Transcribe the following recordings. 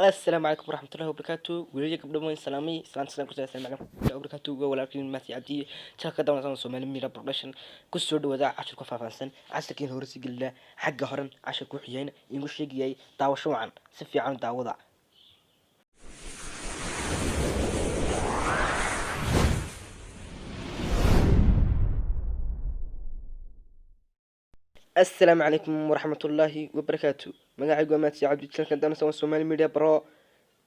السلام عليكم ورحمة الله وبركاته. وليك قبل ما سلامي سلام كل سنة عليكم ورحمة الله وبركاته. ولكن ما في عبدي شركة دولة سومالي ميرا برودكشن كسر دودا عشر كفافانسن عسكين هورسي قلة حق هرن عشر كوحيين ينقول شيء جاي داوشوا عن سفي عن داوضع. السلام عليكم ورحمة الله وبركاته. مقاعد ما في عبدي شركة دولة سومالي ميرا برو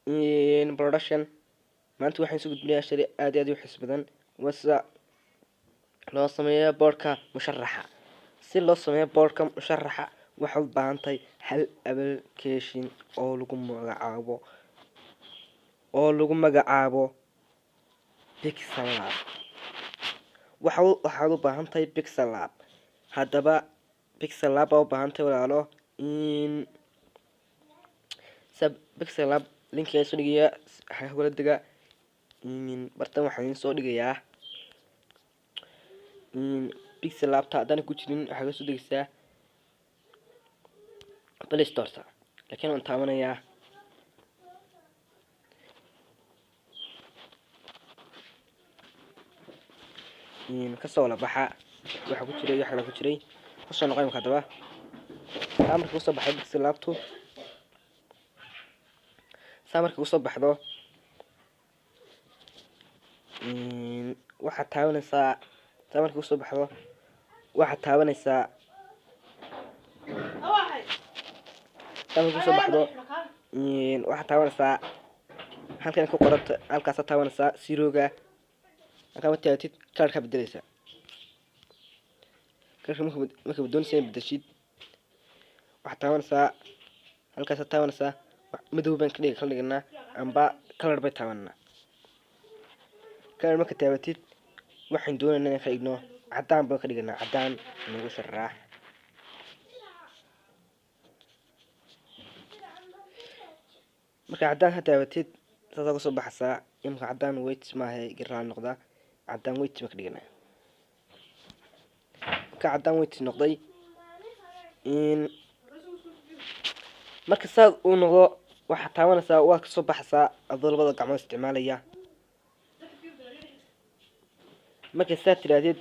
in production maanta waxaan soo gudbinayaa shari aad u xiis badan wasa loo sameeyo boorka musharaxa. Si loo sameeyo boorka musharaxa waxaad u baahan tahay hal application oo lagu magacaabo Pixel Lab. waxaad u baahan tahay Pixel Lab. haddaba Pixel Lab u baahan tahay walaalo in Pixel Lab linkiga soo dhigaya hawla diga bartan waxaan soo dhigayaa Pixel Lab ta hadana ku jirin waxa soo dhigaysaa Play Store laakiin aan taabanayaa ka soo la baxa waxa ku jiray soo noqon kadaba amarka ku soo baxay Pixel Lab tu samarka ku soo baxdo waxa taabanaysaa samarka ku soo baxdo waxa taabanaysaa halkan ku qoranta halkaas taabanaysaa siroga halka ma taatid kaarka bedelaysa kaarka marka doonaysa bedeshid waxa taabanaysaa halkaas taabanaysaa madow baan ka dhignaa amba color bay taabanna color marka taabatid waxaan doonaynaa inaan ka dhigno cadaan baan ka dhignaa cadaan nagu sharax marka cadaan ha taabatid saas uga soo baxaysaa imka cadaan white maahay garaan noqda cadaan white ma ka dhignaa ka cadaan white noqday marka saad uu noqdo waxa taabanaysaa waa ka soo baxaysaa adoo labada gacmood isticmaalaya marka saad tiraadid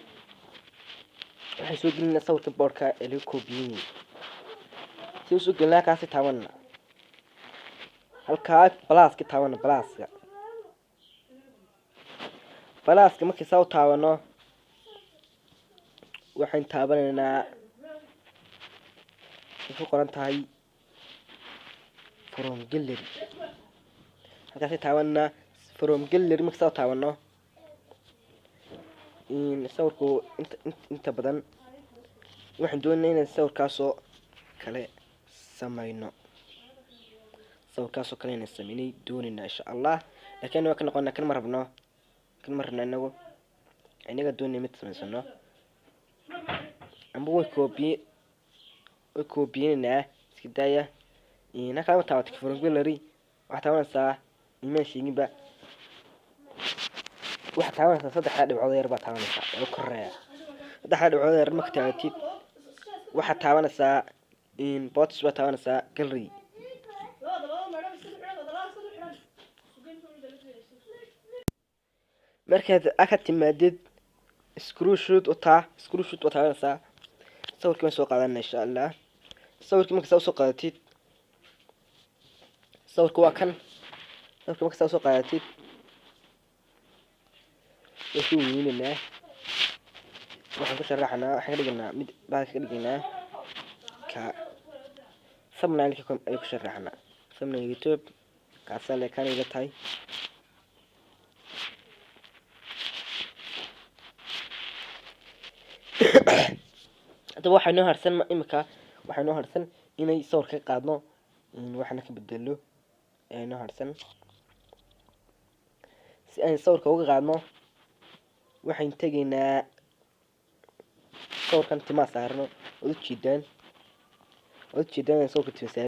waxay soo gelinaysaa sawirka boorka ee lagu koobiyay si uu soo gelina kaasi taabanna halka plus-ka taabanna plus-ka markii soo taabano waxaan taabanaynaa wuxuu qoran tahay from gallery halkaas taabanna from gallery markii soo taabano sawirku inta badan waxaan doonaynaa inaan sawirkaas oo kale samayno doonayna insha Allah laakiin waa ka noqon kan marabno inaga doonay mid samaysano amba way koobiyeenaa iska daaya inaka ma taabto from gallery waxa taabanaysaa iman sheeginba waxa taabanaysaa saddex dhibcood yar baa taabanaysaa oo koreeya saddex dhibcood yar marka taabatid waxa taabanaysaa bots baa taabanaysaa gallery markaad aka timaadid screenshot oo taabanaysaa sawirka soo qaadanayna insha Allah sawirka marka soo qaadatid sawirka waa kan sawirka marka soo qaadatid wuxuu weynaa waxaan ku sharaxnaa waxaan ka dhignaa mid baa ka dhignaa ka thumbnail-ka ay ku sharaxnaa thumbnail YouTube kaasoo le kan ila tahay hadaba waxay noo harsan imika waxay noo harsan inay sawirka qaadno waxana ka bedelo ay noo harsan si aan sawirka uga qaadno waxaan tageynaa sawirkan timaa saarno oo jeedaan sawirka timaa